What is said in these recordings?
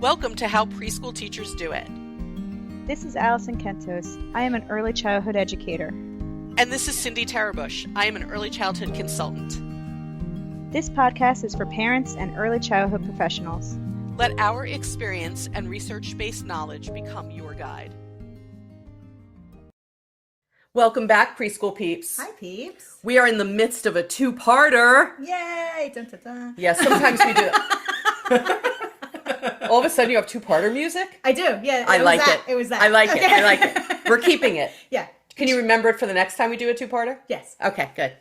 Welcome to How Preschool Teachers Do It. This is Alison Kentos. I am an early childhood educator. And this is Cindy Tarabush. I am an early childhood consultant. This podcast is for parents and early childhood professionals. Let our experience and research-based knowledge become your guide. Welcome back, preschool peeps. Hi, peeps. We are in the midst of a two-parter. Yay! Dun, dun, dun. Yes, sometimes we do that. All of a sudden you have two-parter music? I do, yeah. I like it. It was that. I like it. I like it. We're keeping it. Yeah. Can you remember it for the next time we do a two-parter? Yes. Okay, good.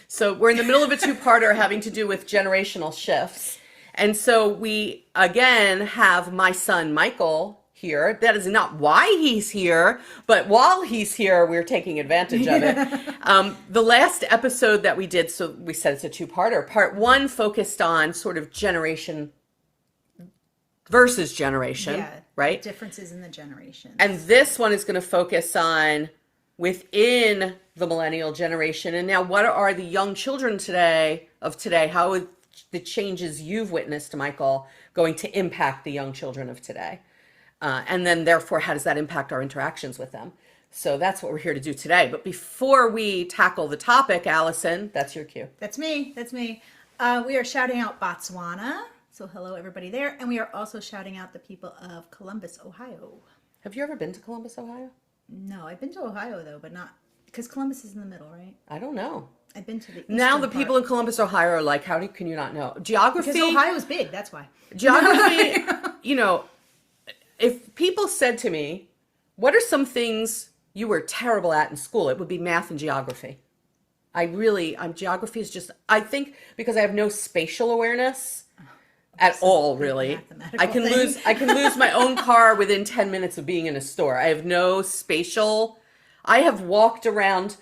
So we're in the middle of a two-parter having to do with generational shifts. And so we, again, have my son, Michael, here. That is not why he's here, but while he's here, we're taking advantage of it. The last episode that we did, so we said it's a two-parter. Part one focused on sort of generation versus generation, right? Differences in the generations. And this one is going to focus on within the millennial generation. And now what are the young children of today, how are the changes you've witnessed, Michael, going to impact the young children of today? And then therefore, how does that impact our interactions with them? So that's what we're here to do today. But before we tackle the topic, Allison, that's your cue. That's me. We are shouting out Botswana. So hello, everybody there. And we are also shouting out the people of Columbus, Ohio. Have you ever been to Columbus, Ohio? No, I've been to Ohio, though, but not... Because Columbus is in the middle, right? I don't know. I've been to the Now the people in Columbus, Ohio are like, can you not know? Geography... Because Ohio's big, that's why. Geography, if people said to me, what are some things you were terrible at in school? It would be math and geography. Geography is just, I think because I have no spatial awareness at all, really. I can lose my own car within 10 minutes of being in a store. I have no spatial. I have walked around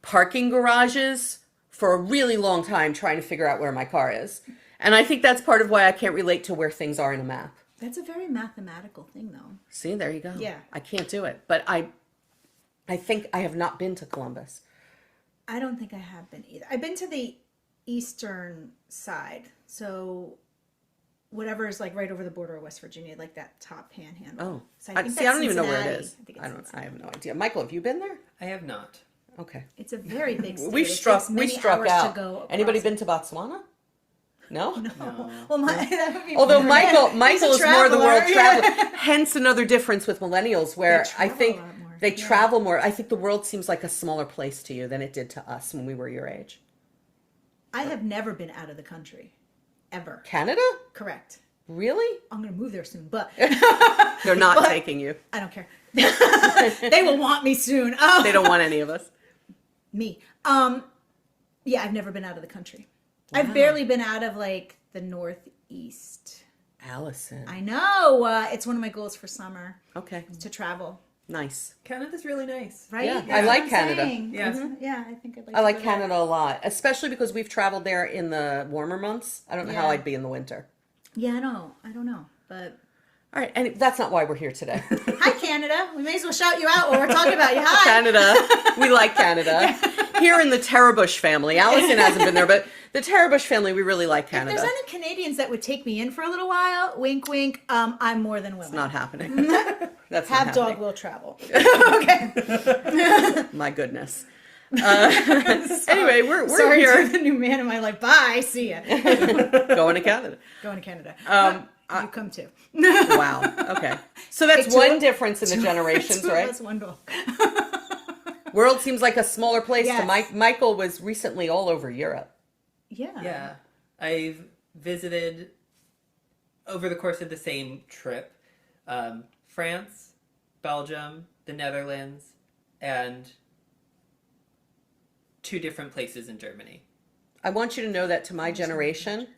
parking garages for a really long time trying to figure out where my car is. And I think that's part of why I can't relate to where things are in a map. That's a very mathematical thing, though. See, there you go. Yeah. I can't do it. But I think I have not been to Columbus. I don't think I have been either. I've been to the eastern side. So whatever is like right over the border of West Virginia, like that top panhandle. Oh. So I don't even know where it is. I I have no idea. Michael, have you been there? I have not. Okay. It's a very big state. We struck out. Anybody been to Botswana? No? No. Well, that would be although weird. Michael is more the world traveler. Hence another difference with millennials where I think they travel more. I think the world seems like a smaller place to you than it did to us when we were your age. I have never been out of the country. Ever. Canada? Correct. Really? I'm going to move there soon, but... They're not taking you. I don't care. They will want me soon. Oh. They don't want any of us. Me. Yeah, I've never been out of the country. Wow. I've barely been out of, like, the Northeast. Allison. I know. It's one of my goals for summer. Okay. To travel. Nice. Canada's really nice. Right? Yeah, I like Canada. Yeah. Mm-hmm. Yeah, I think I'd like I like Canada a lot, especially because we've traveled there in the warmer months. I don't know how I'd be in the winter. Yeah, I don't know, but... All right, and that's not why we're here today. Hi, Canada. We may as well shout you out while we're talking about you. Hi. Canada. We like Canada. Here in the Tarabush family. Allison hasn't been there, but the Tarabush family, we really like Canada. If there's any Canadians that would take me in for a little while, wink, wink, I'm more than willing. It's not happening. That's Have not dog happening. will travel. Okay. My goodness. Anyway, we're Sorry here. to the new man in my life. Bye. See ya. Going to Canada. Going to Canada. You come too. Wow. Okay. So that's one difference in the generations, right? That's one dog. World seems like a smaller place. Yes. Michael was recently all over Europe. Yeah. Yeah. I've visited over the course of the same trip, France, Belgium, the Netherlands, and 2 different places in Germany. I want you to know that to my generation,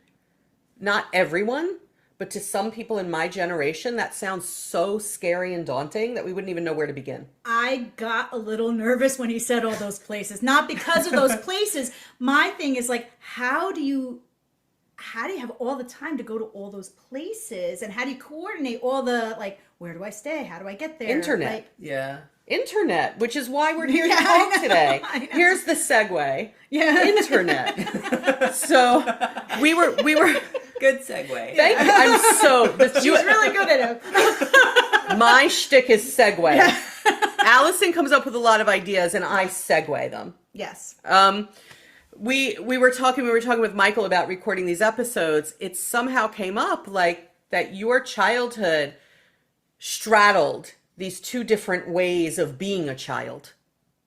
not everyone, but to some people in my generation, that sounds so scary and daunting that we wouldn't even know where to begin. I got a little nervous when he said all those places. Not because of those places. My thing is like, how do you have all the time to go to all those places? And how do you coordinate all the, like, where do I stay? How do I get there? Internet. Like, Yeah. Internet, which is why we're here to talk today. Here's the segue. Yeah. Internet. So we were Good segue. Thank you. I'm so. She's really good at it, My shtick is segue. Allison comes up with a lot of ideas, and I segue them. Yes. We were talking with Michael about recording these episodes. It somehow came up like that your childhood straddled these two different ways of being a child,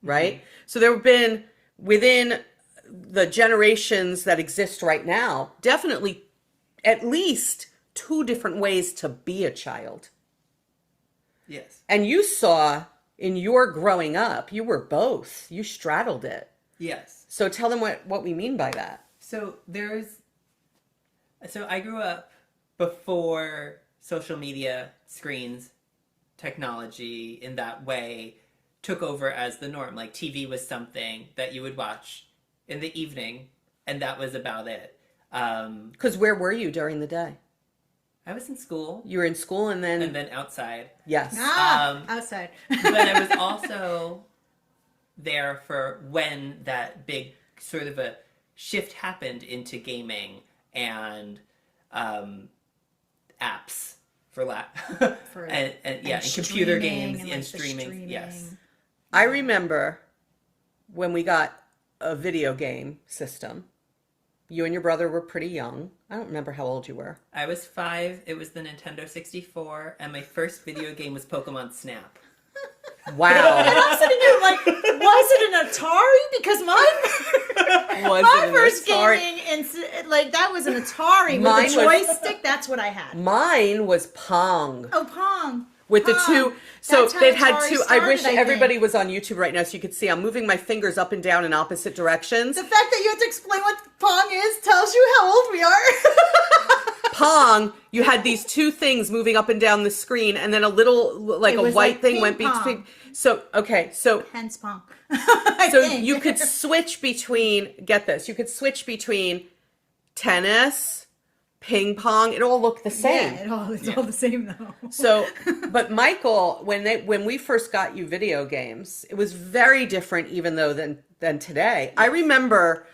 right? Mm-hmm. So there have been, within the generations that exist right now, definitely at least two different ways to be a child. Yes. And you saw in your growing up, you were both. You straddled it. Yes. So tell them what we mean by that. So I grew up before social media, screens, technology in that way took over as the norm. Like TV was something that you would watch in the evening, and that was about it. Because where were you during the day? I was in school. You were in school and then outside. Yes. Outside. But I was also there for when that big sort of a shift happened into gaming and apps and computer games and streaming. Yes. I remember when we got a video game system. You and your brother were pretty young. I don't remember how old you were. I was 5. It was the Nintendo 64, and my first video game was Pokemon Snap. Wow. And I'm sitting here like, was it an Atari? Because my first gaming, that was an Atari with a joystick. That's what I had. Mine was Pong. Oh, Pong. With the two, so they've had Atari two. started, I wish I everybody think. was on YouTube right now so you could see. I'm moving my fingers up and down in opposite directions. The fact that you have to explain what Pong is tells you how old we are. Pong, you had these two things moving up and down the screen, and then a little, like a white thing went between. So, okay, so. Hence Pong. So you could switch between, get this, you could switch between tennis, ping pong. It all looked the same. Yeah, it's all the same though. So, but Michael, when we first got you video games, it was very different even though than today. Yes. I remember,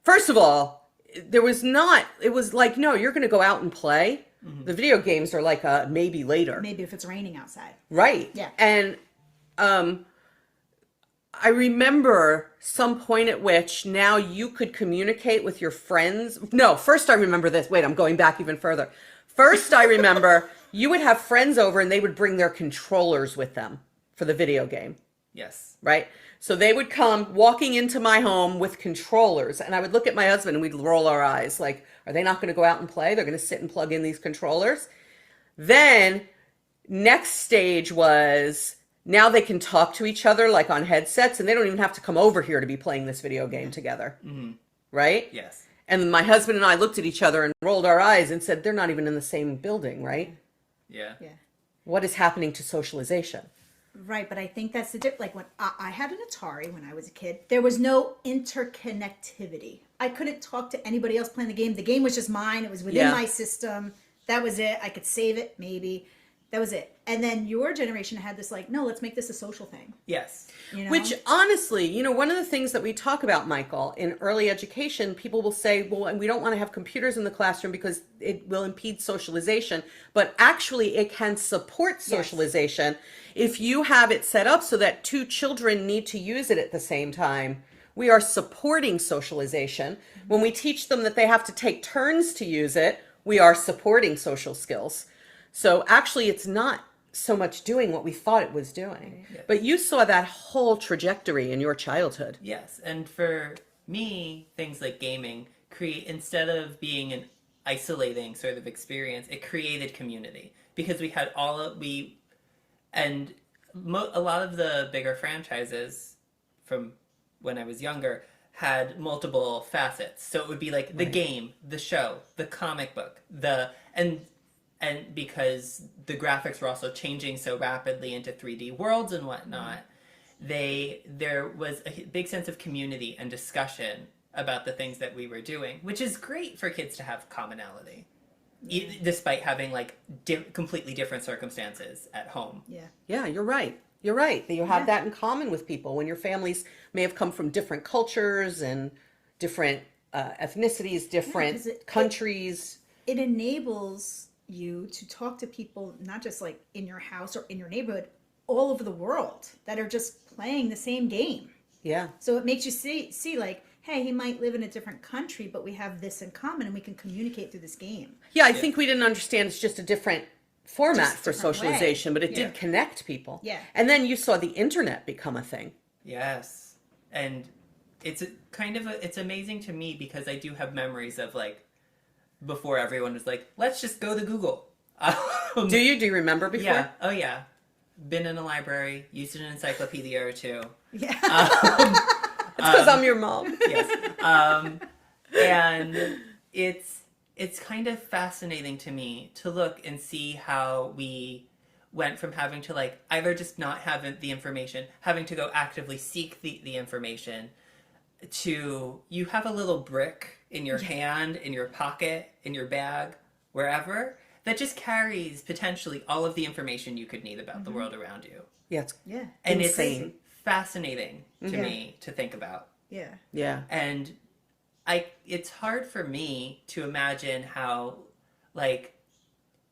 first of all, it was like, no, you're going to go out and play. Mm-hmm. The video games are like a maybe later. Maybe if it's raining outside. Right. Yeah. And I remember some point at which now you could communicate with your friends. No, first I remember this. Wait, I'm going back even further. First I remember you would have friends over and they would bring their controllers with them for the video game. Yes. Right? So they would come walking into my home with controllers, and I would look at my husband and we'd roll our eyes like, are they not going to go out and play? They're going to sit and plug in these controllers. Then next stage was, now they can talk to each other like on headsets, and they don't even have to come over here to be playing this video game together. Mm-hmm. Right? Yes. And my husband and I looked at each other and rolled our eyes and said, they're not even in the same building, right? Yeah. Yeah. What is happening to socialization? Right, but I think that's the difference. Like when I had an Atari when I was a kid, there was no interconnectivity. I couldn't talk to anybody else playing the game. The game was just mine. It was within my system. That was it. I could save it, maybe. That was it. And then your generation had this like, no, let's make this a social thing. Yes. You know? Which honestly, one of the things that we talk about, Michael, in early education, people will say, well, and we don't want to have computers in the classroom because it will impede socialization. But actually, it can support socialization if you have it set up so that two children need to use it at the same time. We are supporting socialization. When we teach them that they have to take turns to use it, we are supporting social skills. So actually, it's not so much doing what we thought it was doing. Yes. But you saw that whole trajectory in your childhood. Yes, and for me, things like gaming instead of being an isolating sort of experience, it created community because we had a lot of the bigger franchises from when I was younger had multiple facets. So it would be like the game, the show, the comic book, and because the graphics were also changing so rapidly into 3D worlds and whatnot, there was a big sense of community and discussion about the things that we were doing, which is great for kids to have commonality, despite having like completely different circumstances at home. Yeah, you're right. You're right. You have that in common with people when your families may have come from different cultures and different ethnicities, different countries. It enables you to talk to people, not just like in your house or in your neighborhood, all over the world that are just playing the same game. Yeah. So it makes you see like, hey, he might live in a different country, but we have this in common and we can communicate through this game. Yeah, I think we didn't understand it's just a different format Just for different socialization, but it Yeah. did connect people. Yeah. And then you saw the internet become a thing. Yes. And it's it's amazing to me because I do have memories of like before everyone was like, let's just go to Google. Do you remember before? Yeah. Oh yeah. Been in a library, used an encyclopedia or two. Yeah. It's because I'm your mom. Yes. And it's kind of fascinating to me to look and see how we went from having to like either just not have the information, having to go actively seek the information, to you have a little brick in your hand, in your pocket, in your bag, wherever, that just carries potentially all of the information you could need about the world around you. Yeah, it's Yeah. And insane. it's fascinating to Yeah. me to think about. Yeah. Yeah. And it's hard for me to imagine how like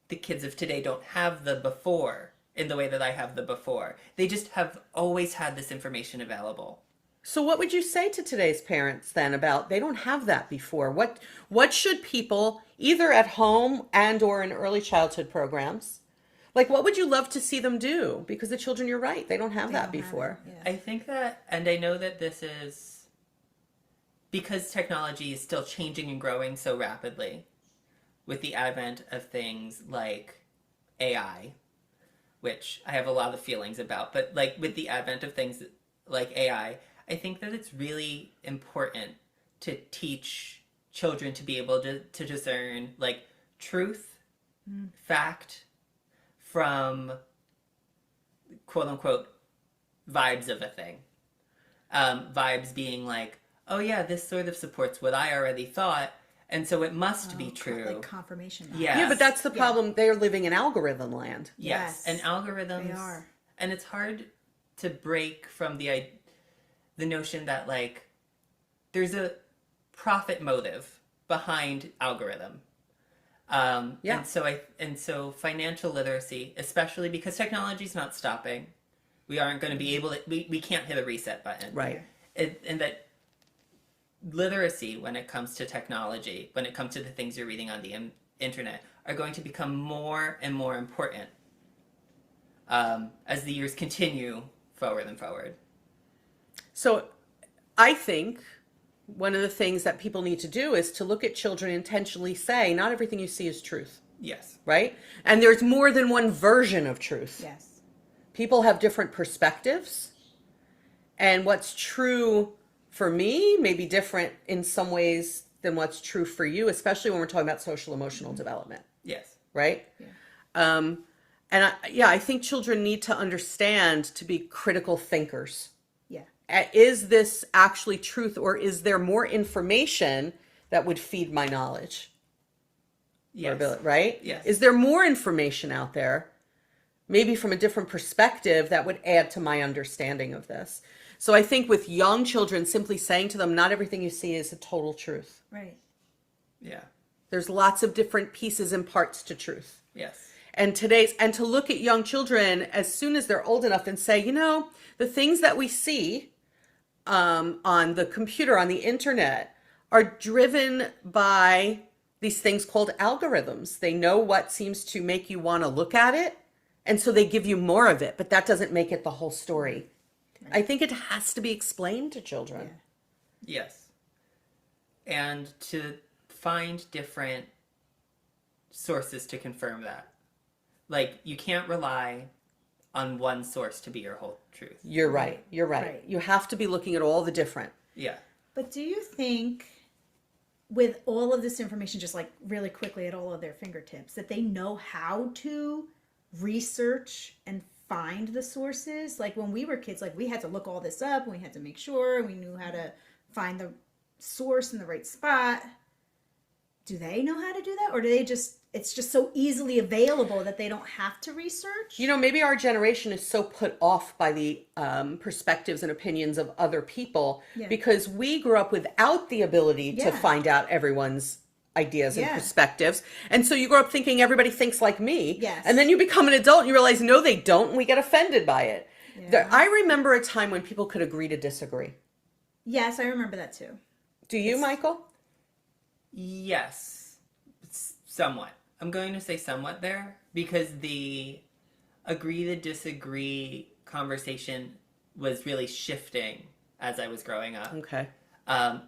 the kids of today don't have the before in the way that I have the before. They just have always had this information available. So what would you say to today's parents then about they don't have that before? What should people either at home and or in early childhood programs, like what would you love to see them do? Because the children, you're right, they don't have They that don't have before. it. Yeah. I think that, and I know that this is because technology is still changing and growing so rapidly with the advent of things like AI, which I have a lot of feelings about, but like with the advent of things like AI, I think that it's really important to teach children to be able to discern like truth, fact, from quote unquote vibes of a thing. Vibes being like, oh yeah, this sort of supports what I already thought, and so it must be true. Like confirmation. bias. Yeah. Yeah, but that's the Yeah. problem. They're living in algorithm land. Yes, Yes. and algorithms. They are. And it's hard to break from the notion that like there's a profit motive behind algorithm. Yeah. And so financial literacy, especially because technology is not stopping, we aren't going to be able to. We can't hit a reset button. Right. And that literacy, when it comes to technology, when it comes to the things you're reading on the internet, are going to become more and more important as the years continue forward and forward. So I think one of the things that people need to do is to look at children and intentionally say, not everything you see is truth, Yes. right? And there's more than one version of truth. Yes. People have different perspectives. And what's true for me may be different in some ways than what's true for you, especially when we're talking about social emotional development, Yes. right? Yeah. I think children need to understand to be critical thinkers. Yeah. Is this actually truth, or is there more information that would feed my knowledge? Yes. Right? Yes. Is there more information out there, maybe from a different perspective, that would add to my understanding of this? So I think with young children, simply saying to them, not everything you see is a total truth. Right. Yeah. There's lots of different pieces and parts to truth. Yes. And to look at young children as soon as they're old enough and say, the things that we see on the computer, on the internet, are driven by these things called algorithms. They know what seems to make you want to look at it, and so they give you more of it, but that doesn't make it the whole story. I think it has to be explained to children. Yes. And to find different sources to confirm that. Like, you can't rely on one source to be your whole truth. You're right. You're right. Right. You have to be looking at all the different. Yeah. But do you think, with all of this information, just like really quickly at all of their fingertips, that they know how to research and find the sources? Like when we were kids, like we had to look all this up, and we had to make sure we knew how to find the source in the right spot. Do they know how to do that, or do they it's just so easily available that they don't have to research? Maybe our generation is so put off by the perspectives and opinions of other people Yeah. because we grew up without the ability to Yeah. find out everyone's ideas and Yeah. perspectives. And so you grow up thinking everybody thinks like me. Yes. And then you become an adult and you realize, no, they don't. And we get offended by it. Yeah. I remember a time when people could agree to disagree. Yes, I remember that too. Do you, Michael? Yes, somewhat. I'm going to say somewhat there because the agree to disagree conversation was really shifting as I was growing up. Okay.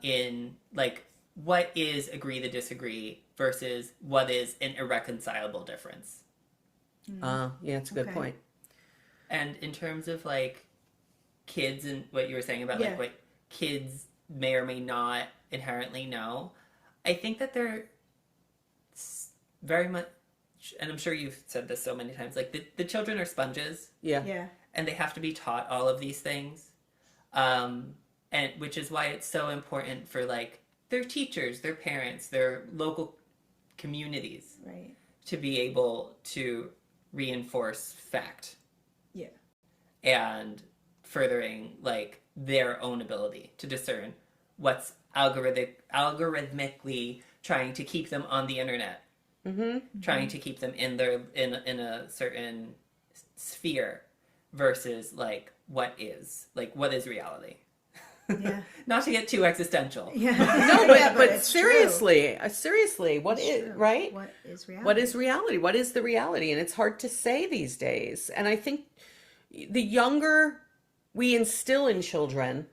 In like, what is agree to disagree versus what is an irreconcilable difference? Yeah, it's a good Okay. point. And in terms of like kids and what you were saying about Yeah. like what kids may or may not inherently know, I think that they're very much, and I'm sure you've said this so many times, like the children are sponges Yeah. Yeah. and they have to be taught all of these things. And which is why it's so important for like their teachers, their parents, their local communities Right. to be able to reinforce fact Yeah. and furthering like their own ability to discern what's algorithmically trying to keep them on the internet, trying to keep them in their in a certain sphere versus like what is reality. Yeah. Not to get too existential. Yeah. No, but, Yeah, but it's true. seriously, what It's is, true. right? What is reality? What is reality? What is the reality? And it's hard to say these days. And I think the younger we instill in children,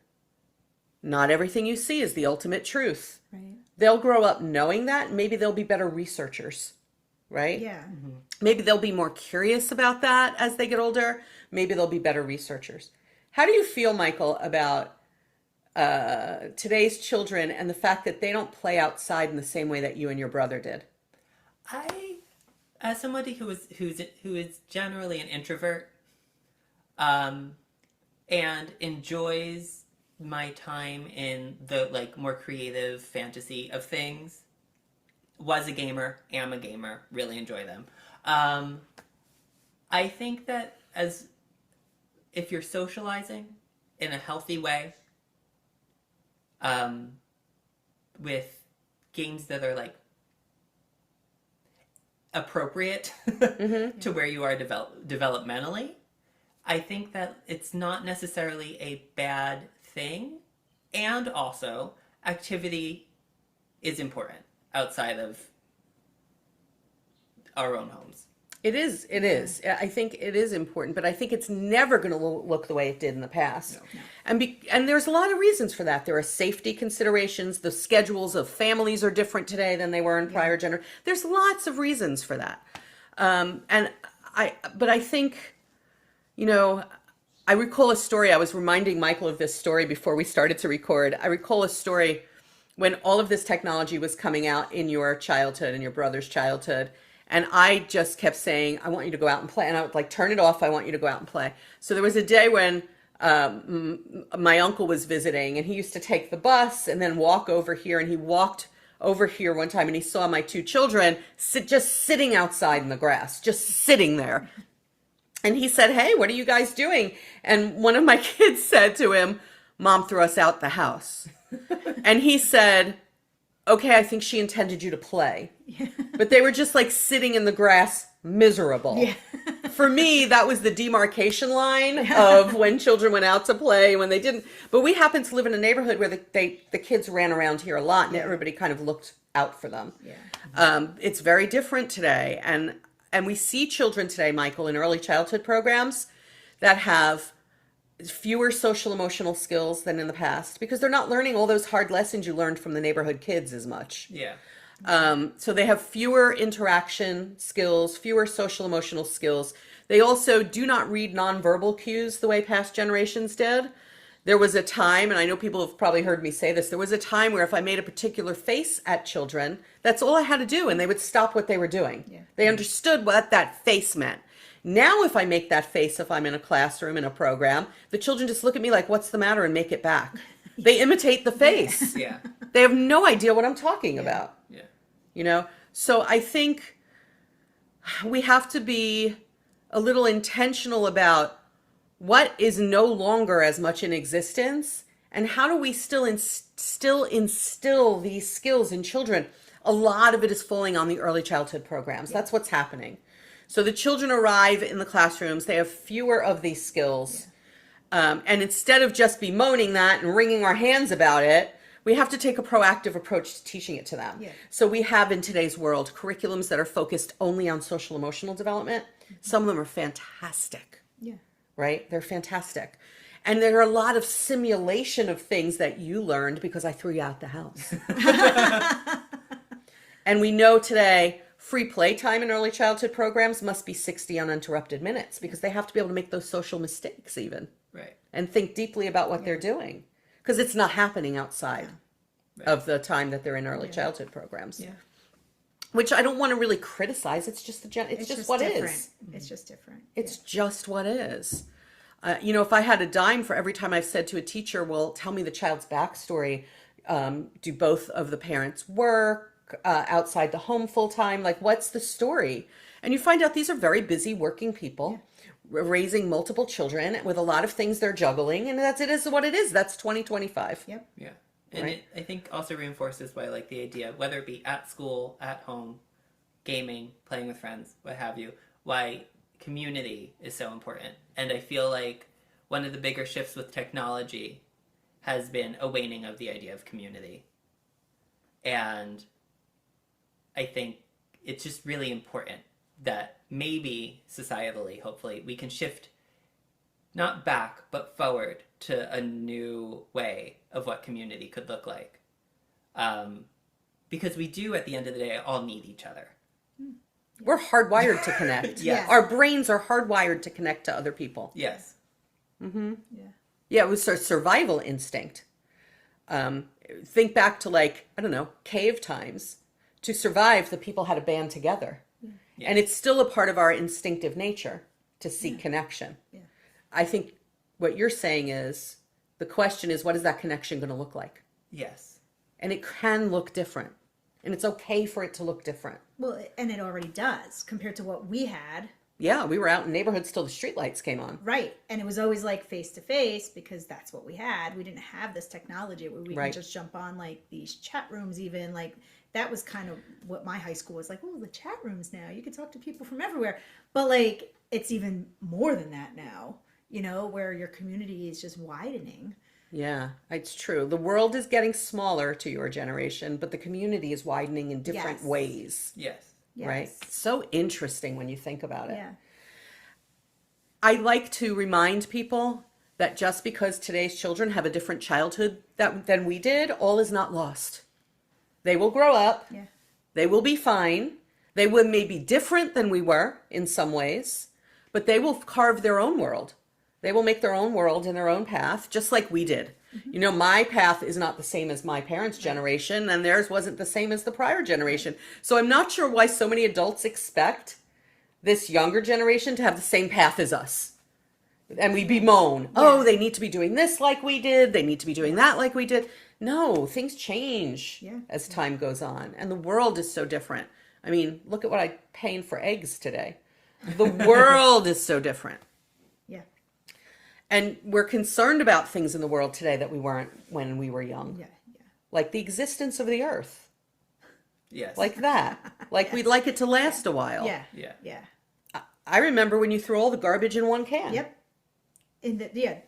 not everything you see is the ultimate truth. Right. They'll grow up knowing that. Maybe they'll be better researchers, right? Yeah. Maybe they'll be more curious about that as they get older. Maybe they'll be better researchers. How do you feel, Michael, about today's children and the fact that they don't play outside in the same way that you and your brother did? I, as somebody who is generally an introvert, and enjoys my time in the like more creative fantasy of things, was a gamer, am a gamer, really enjoy them. I think that as if you're socializing in a healthy way, with games that are like appropriate to where you are developmentally, I think that it's not necessarily a bad thing. And also, activity is important outside of our own homes. It is. I think it is important, but I think it's never going to look the way it did in the past. No. And there's a lot of reasons for that. There are safety considerations. The schedules of families are different today than they were in prior generations. There's lots of reasons for that. But I think, I recall a story. I was reminding Michael of this story before we started to record. I recall a story when all of this technology was coming out in your childhood and your brother's childhood. And I just kept saying, I want you to go out and play. And I would like, turn it off. I want you to go out and play. So there was a day when my uncle was visiting and he used to take the bus and then walk over here. And he walked over here one time and he saw my two children just sitting outside in the grass, just sitting there. And he said, hey, what are you guys doing? And one of my kids said to him, Mom threw us out the house. And he said, okay, I think she intended you to play. Yeah. But they were just like sitting in the grass, miserable. Yeah. For me, that was the demarcation line of when children went out to play, when they didn't. But we happen to live in a neighborhood where the kids ran around here a lot and everybody kind of looked out for them. Yeah. It's very different today. And we see children today, Michael, in early childhood programs that have fewer social emotional skills than in the past because they're not learning all those hard lessons you learned from the neighborhood kids as much. Yeah. So they have fewer interaction skills, fewer social emotional skills. They also do not read nonverbal cues the way past generations did. There was a time, and I know people have probably heard me say this, there was a time where if I made a particular face at children, that's all I had to do, and they would stop what they were doing. Yeah. They understood what that face meant. Now, if I make that face, if I'm in a classroom, in a program, the children just look at me like, what's the matter, and make it back. They imitate the face. Yeah. They have no idea what I'm talking about. Yeah. So I think we have to be a little intentional about what is no longer as much in existence and how do we still instill these skills in children. A lot of it is falling on the early childhood programs. That's what's happening. So the children arrive in the classrooms, they have fewer of these skills. And instead of just bemoaning that and wringing our hands about it, we have to take a proactive approach to teaching it to them. Yeah. So we have in today's world curriculums that are focused only on social emotional development. Some of them are fantastic, Yeah. right? They're fantastic. And there are a lot of simulation of things that you learned because I threw you out the house. And we know today free playtime in early childhood programs must be 60 uninterrupted minutes because they have to be able to make those social mistakes even Right. and think deeply about what they're doing because it's not happening outside of the time that they're in early childhood programs. Yeah. Which I don't want to really criticize. It's just it's just what different. is. It's just different. It's just what is. If I had a dime for every time I've said to a teacher, well, tell me the child's backstory. Do both of the parents work outside the home full time? Like, what's the story? And you find out these are very busy working people raising multiple children with a lot of things they're juggling. And it is what it is. That's 2025. Yep. Yeah. And Right. I think also reinforces why, like, the idea, whether it be at school, at home, gaming, playing with friends, what have you, why community is so important. And I feel like one of the bigger shifts with technology has been a waning of the idea of community. And I think it's just really important that maybe societally, hopefully, we can shift not back, but forward to a new way of what community could look like. Because we do, at the end of the day, all need each other. We're hardwired to connect. Yes. Our brains are hardwired to connect to other people. Yes. Yeah. Yeah, it was our survival instinct. Think back to, like, I don't know, cave times. To survive, the people had to band together. Yeah. And it's still a part of our instinctive nature to seek connection. Yeah. I think what you're saying is, the question is, what is that connection going to look like? Yes. And it can look different. And it's okay for it to look different. Well, and it already does compared to what we had. Yeah, we were out in neighborhoods till the streetlights came on. Right. And it was always like face to face because that's what we had. We didn't have this technology where we Right. can just jump on like these chat rooms even. Like that was kind of what my high school was like. Oh, the chat rooms now. You can talk to people from everywhere. But like it's even more than that now, where your community is just widening. Yeah, it's true. The world is getting smaller to your generation, but the community is widening in different Yes. ways. Yes. Yes. Right? So interesting when you think about it. Yeah. I like to remind people that just because today's children have a different childhood than we did, all is not lost. They will grow up. Yeah. They will be fine. They will maybe different than we were in some ways, but they will carve their own world. They will make their own world and their own path, just like we did. Mm-hmm. My path is not the same as my parents' generation, and theirs wasn't the same as the prior generation. So I'm not sure why so many adults expect this younger generation to have the same path as us. And we bemoan, oh, they need to be doing this like we did. They need to be doing that like we did. No, things change as time goes on. And the world is so different. I mean, look at what I'm paying for eggs today. The world is so different. Yeah. And we're concerned about things in the world today that we weren't when we were young. Yeah. Yeah. Like the existence of the earth. Yes. Like that. Like we'd like it to last a while. Yeah. Yeah. Yeah. I remember when you threw all the garbage in one can. Yep.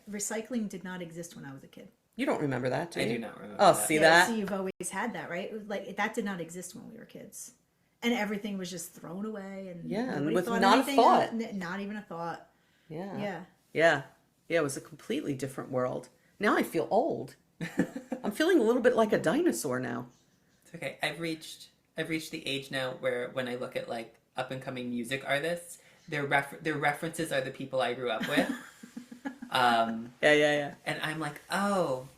Recycling did not exist when I was a kid. You don't remember that, do you? I do not remember Oh, that. see that? See, you've always had that, right? It was like that did not exist when we were kids, and everything was just thrown away, and Yeah, and nobody with thought not a anything thought. of- not even a thought. Yeah. Yeah. Yeah. Yeah, it was a completely different world. Now I feel old. I'm feeling a little bit like a dinosaur now. It's okay. I've reached the age now where when I look at like up and coming music artists, their references are the people I grew up with. Yeah. And I'm like, oh,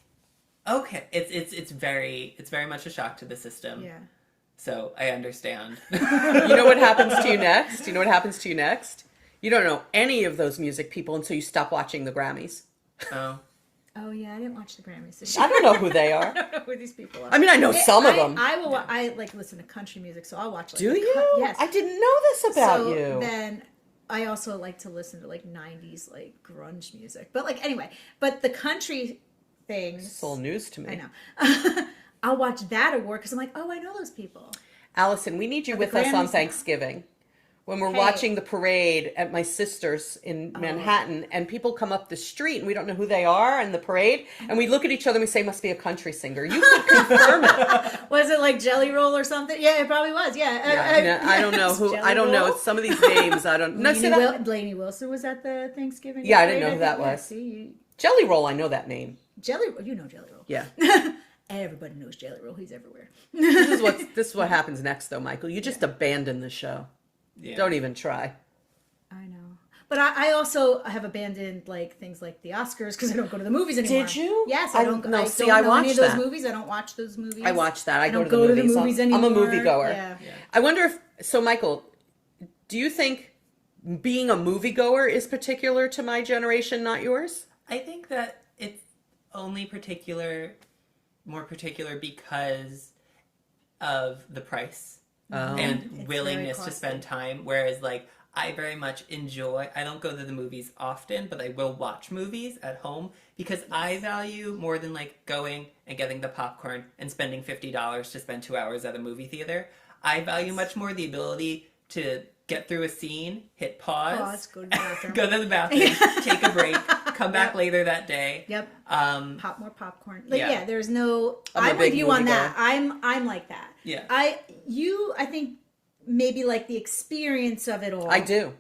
okay. It's very much a shock to the system. Yeah. So I understand. You know what happens to you next? You don't know any of those music people until you stop watching the Grammys. Oh. Oh yeah, I didn't watch the Grammys this I year. don't know who they are. I don't know who these people are. I mean, I know some of them. I like listen to country music, so I'll watch. Like, Do the you? Yes. I didn't know this about So you. Then I also like to listen to like '90s like grunge music, but like anyway, but the country things. It's all news to me. I know. I'll watch that award because I'm like, oh, I know those people. Allison, we need you the with us on Grammys. Thanksgiving. When we're Hey. watching the parade at my sister's in Manhattan, and people come up the street and we don't know who they are in the parade, and we look at each other and we say, must be a country singer. You can confirm it. Was it like Jelly Roll or something? Yeah, it probably was. Yeah. I don't know who. I don't know. Some of these names, I don't know. Blaney Wilson was at the Thanksgiving. Yeah, I didn't parade, know who that think. Yeah, was. see, Jelly Roll, I know that name. Jelly Roll. You know Jelly Roll. Yeah. Everybody knows Jelly Roll. He's everywhere. This is what happens next, though, Michael. You just abandon the show. Yeah. Don't even try. I know. But I also have abandoned like things like the Oscars because I don't go to the movies anymore. Did you? Yes, I I don't. no, I see, don't I know any watched of those that. movies. I don't watch those movies. I watch that. I don't go to the movies. anymore. I'm a moviegoer. Yeah. I wonder if so, Michael. Do you think being a moviegoer is particular to my generation, not yours? I think that it's only more particular because of the price and It's willingness very to spend time. Whereas, like, I very much enjoy, I don't go to the movies often, but I will watch movies at home because I value more than like going and getting the popcorn and spending $50 to spend 2 hours at a movie theater. I value much more the ability to get through a scene, hit pause, Go to the bathroom. go to the bathroom, take a break, come back later that day. Yep. Pop more popcorn. Like, Yeah. there's no. I'm a I'm big with you on moviegoer. that. I'm like that. Yeah. I think maybe like the experience of it all. I do.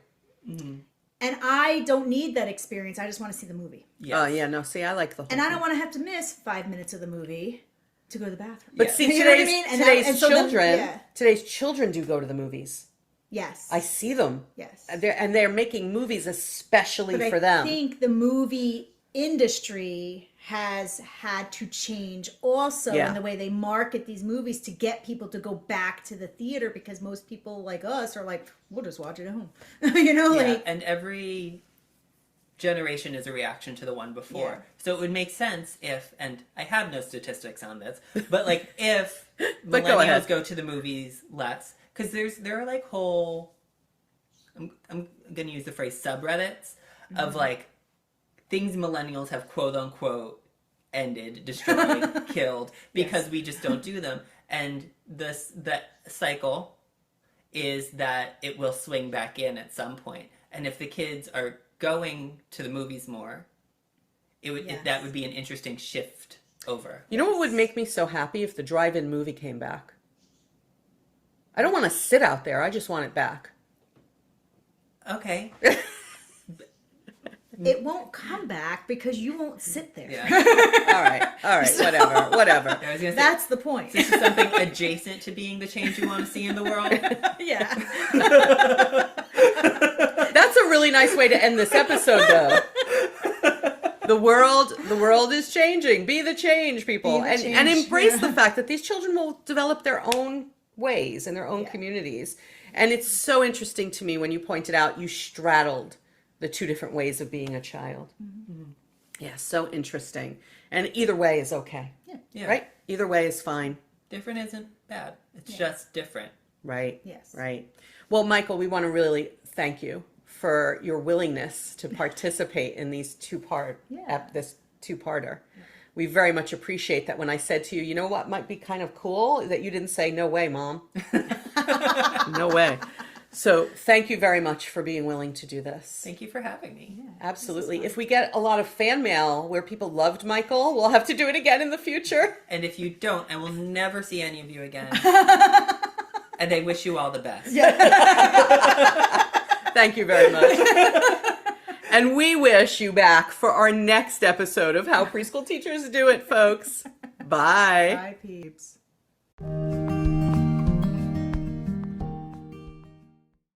And I don't need that experience. I just want to see the movie. Yes. Yeah. No. See, I like the whole. And I thing. don't want to have to miss 5 minutes of the movie to go to the bathroom. But Yeah. see, You know what I today's mean? And today's and so then- children. yeah. Today's children do go to the movies. Yes. I see them. Yes. They're making movies especially But for I them. think the movie industry has had to change also Yeah. in the way they market these movies to get people to go back to the theater because most people like us are like, we'll just watch it at home. You know, Yeah, like and every generation is a reaction to the one before. Yeah. So it would make sense if, and I have no statistics on this, but like if But go ahead. millennials go to the movies less, because there are like whole, I'm going to use the phrase subreddits of like things millennials have quote unquote ended, destroyed, killed because we just don't do them. And that cycle is that it will swing back in at some point. And if the kids are going to the movies more, that would be an interesting shift over. You know what would make me so happy if the drive-in movie came back? I don't want to sit out there. I just want it back. Okay. it won't come back because you won't sit there. Yeah. All right, whatever. I was gonna say, That's the point. this is something adjacent to being the change you want to see in the world. Yeah. That's a really nice way to end this episode, though. The world is changing. Be the change, people, Be the and change, embrace yeah. the fact that these children will develop their own ways in their own communities. And it's so interesting to me when you pointed out you straddled the two different ways of being a child. Mm-hmm. Yeah, so interesting. And either way is okay. Yeah. Right? Either way is fine. Different isn't bad. It's just different. Right. Yes. Right. Well, Michael, we want to really thank you for your willingness to participate in these this two-parter. We very much appreciate that when I said to you, you know what might be kind of cool, that you didn't say, no way, Mom. No way. So thank you very much for being willing to do this. Thank you for having me. Absolutely. If we get a lot of fan mail where people loved Michael, we'll have to do it again in the future. And if you don't, I will never see any of you again. And I wish you all the best. Thank you very much. And we wish you back for our next episode of How Preschool Teachers Do It, folks. Bye. Bye, peeps.